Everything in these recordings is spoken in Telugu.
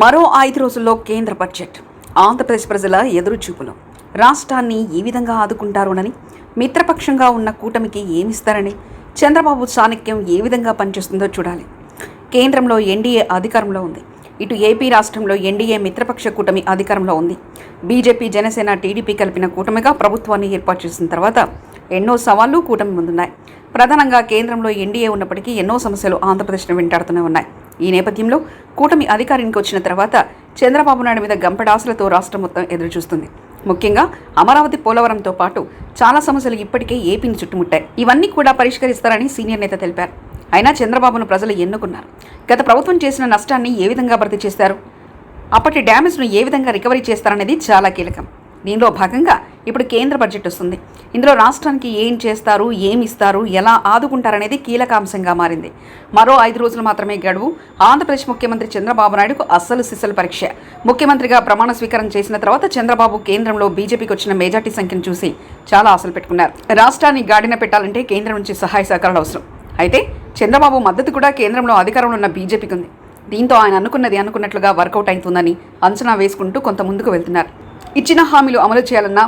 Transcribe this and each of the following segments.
మరో 5 రోజుల్లో కేంద్ర బడ్జెట్. ఆంధ్రప్రదేశ్ ప్రజల ఎదురుచూపులు. రాష్ట్రాన్ని ఈ విధంగా ఆదుకుంటారోనని, మిత్రపక్షంగా ఉన్న కూటమికి ఏమిస్తారని, చంద్రబాబు చాణక్యం ఏ విధంగా పనిచేస్తుందో చూడాలి. కేంద్రంలో ఎన్డీఏ అధికారంలో ఉంది. ఇటు ఏపీ రాష్ట్రంలో ఎన్డీఏ మిత్రపక్ష కూటమి అధికారంలో ఉంది. బీజేపీ, జనసేన, టీడీపీ కలిపిన కూటమిగా ప్రభుత్వాన్ని ఏర్పాటు చేసిన తర్వాత ఎన్నో సవాళ్లు కూటమి ముందున్నాయి. ప్రధానంగా కేంద్రంలో ఎన్డీఏ ఉన్నప్పటికీ ఎన్నో సమస్యలు ఆంధ్రప్రదేశ్ను వెంటాడుతూనే ఉన్నాయి. ఈ నేపథ్యంలో కూటమి అధికారానికి వచ్చిన తర్వాత చంద్రబాబు నాయుడు మీద గంపెడాసులతో రాష్ట్రం మొత్తం ఎదురుచూస్తుంది. ముఖ్యంగా అమరావతి, పోలవరంతో పాటు చాలా సమస్యలు ఇప్పటికే ఏపీని చుట్టుముట్టాయి. ఇవన్నీ కూడా పరిష్కరిస్తారని సీనియర్ నేత తెలిపారు. అయినా చంద్రబాబును ప్రజలు ఎన్నుకున్నారు. గత ప్రభుత్వం చేసిన నష్టాన్ని ఏ విధంగా భర్తీ చేస్తారు, అప్పటి డ్యామేజ్ను ఏ విధంగా రికవరీ చేస్తారనేది చాలా కీలకం. దీనిలో భాగంగా ఇప్పుడు కేంద్ర బడ్జెట్ వస్తుంది. ఇందులో రాష్ట్రానికి ఏం చేస్తారు, ఏమి ఇస్తారు, ఎలా ఆదుకుంటారనేది కీలక అంశంగా మారింది. మరో 5 రోజులు మాత్రమే గడువు. ఆంధ్రప్రదేశ్ ముఖ్యమంత్రి చంద్రబాబు నాయుడుకు అస్సలు సిస్సలు పరీక్ష. ముఖ్యమంత్రిగా ప్రమాణ స్వీకారం చేసిన తర్వాత చంద్రబాబు కేంద్రంలో బీజేపీకి వచ్చిన మెజార్టీ సంఖ్యను చూసి చాలా ఆశలు పెట్టుకున్నారు. రాష్ట్రాన్ని గాడిన పెట్టాలంటే కేంద్రం నుంచి సహాయ సహకారాలు అవసరం. అయితే చంద్రబాబు మద్దతు కూడా కేంద్రంలో అధికారంలో ఉన్న బీజేపీకి ఉంది. దీంతో ఆయన అనుకున్నట్లుగా వర్కౌట్ అవుతుందని అంచనా వేసుకుంటూ కొంత ముందుకు వెళ్తున్నారు. ఇచ్చిన హామీలు అమలు చేయాలన్నా,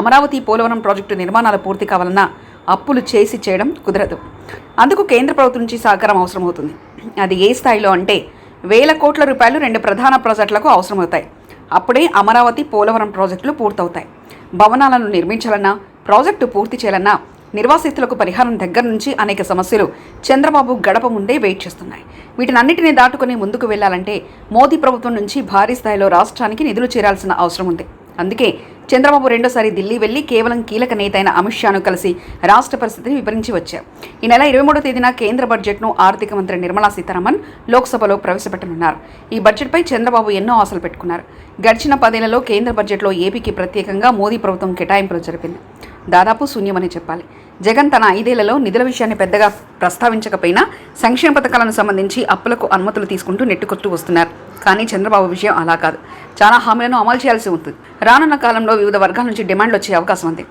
అమరావతి, పోలవరం ప్రాజెక్టు నిర్మాణాలు పూర్తి కావాలన్నా అప్పులు చేసి చేయడం కుదరదు. అందుకు కేంద్ర ప్రభుత్వం నుంచి సహకారం అవసరమవుతుంది. అది ఏ స్థాయిలో అంటే వేల కోట్ల రూపాయలు 2 ప్రధాన ప్రాజెక్టులకు అవసరమవుతాయి. అప్పుడే అమరావతి, పోలవరం ప్రాజెక్టులు పూర్తవుతాయి. భవనాలను నిర్మించాలన్నా, ప్రాజెక్టు పూర్తి చేయాలన్నా, నిర్వాసితులకు పరిహారం దగ్గర నుంచి అనేక సమస్యలు చంద్రబాబు గడప ముందే వెయిట్ చేస్తున్నాయి. వీటినన్నిటినీ దాటుకుని ముందుకు వెళ్లాలంటే మోదీ ప్రభుత్వం నుంచి భారీ స్థాయిలో రాష్ట్రానికి నిధులు చేరాల్సిన అవసరం ఉంది. అందుకే చంద్రబాబు రెండోసారి ఢిల్లీ వెళ్లి కేవలం కీలక నేత అయిన అమిత్ షాను కలిసి రాష్ట్ర పరిస్థితిని వివరించి వచ్చారు. ఈ నెల 23వ తేదీన కేంద్ర బడ్జెట్ను ఆర్థిక మంత్రి నిర్మలా సీతారామన్ లోక్సభలో ప్రవేశపెట్టనున్నారు. ఈ బడ్జెట్పై చంద్రబాబు ఎన్నో ఆశలు పెట్టుకున్నారు. గడిచిన 10 ఏళ్లలో కేంద్ర బడ్జెట్లో ఏపీకి ప్రత్యేకంగా మోదీ ప్రభుత్వం కేటాయింపులు జరిపింది. దాదాపు శూన్యమని చెప్పాలి. జగన్ తన 5 ఏళ్లలో నిధుల విషయాన్ని పెద్దగా ప్రస్తావించకపోయినా సంక్షేమ పథకాలను సంబంధించి అప్పులకు అనుమతులు తీసుకుంటూ నెట్టుకొస్తూ వస్తున్నారు. కానీ చంద్రబాబు విషయం అలా కాదు. చాలా హామీలను అమలు చేయాల్సి ఉంటుంది. రానున్న కాలంలో వివిధ వర్గాల నుంచి డిమాండ్లు వచ్చే అవకాశం ఉంది.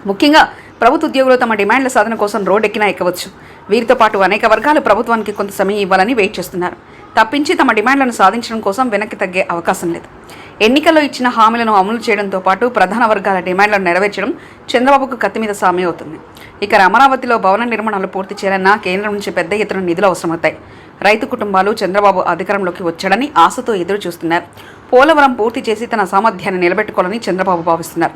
ముఖ్యంగా ప్రభుత్వ ఉద్యోగులు తమ డిమాండ్ల సాధన కోసం రోడ్డెక్కినా ఎక్కవచ్చు. వీరితో పాటు అనేక వర్గాలు ప్రభుత్వానికి కొంత సమయం ఇవ్వాలని వెయిట్ చేస్తున్నారు. తప్పించి తమ డిమాండ్లను సాధించడం కోసం వెనక్కి తగ్గే అవకాశం లేదు. ఎన్నికల్లో ఇచ్చిన హామీలను అమలు చేయడంతో పాటు ప్రధాన వర్గాల డిమాండ్లను నెరవేర్చడం చంద్రబాబుకు కత్తి మీద సామే అవుతుంది. ఇక అమరావతిలో భవన నిర్మాణాలు పూర్తి చేయాలన్నా కేంద్రం నుంచి పెద్ద ఎత్తున నిధులు అవసరమవుతాయి. రైతు కుటుంబాలు చంద్రబాబు అధికారంలోకి వచ్చాడని ఆశతో ఎదురు చూస్తున్నారు. పోలవరం పూర్తి చేసి తన సామర్థ్యాన్ని నిలబెట్టుకోవాలని చంద్రబాబు భావిస్తున్నారు.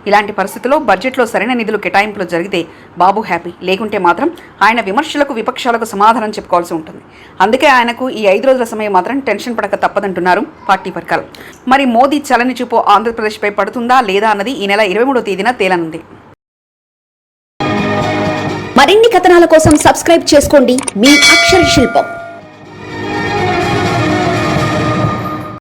ఇలాంటి పరిస్థితుల్లో బడ్జెట్లో సరైన నిధులు కేటాయింపులు జరిగితే బాబు హ్యాపీ. లేకుంటే మాత్రం ఆయన విమర్శలకు, విపక్షాలకు సమాధానం చెప్పుకోవాల్సి ఉంటుంది. అందుకే ఆయనకు ఈ 5 రోజుల సమయం మాత్రం టెన్షన్ పడక తప్పదంటున్నారు పార్టీ వర్గాలు. మరి మోదీ చలని చూపు ఆంధ్రప్రదేశ్పై పడుతుందా లేదా అన్నది ఈ నెల 23వ తేదీన తేలనుంది. మరిన్ని కథనాల కోసం సబ్స్క్రైబ్ చేసుకోండి మీ అక్షర శిల్పం.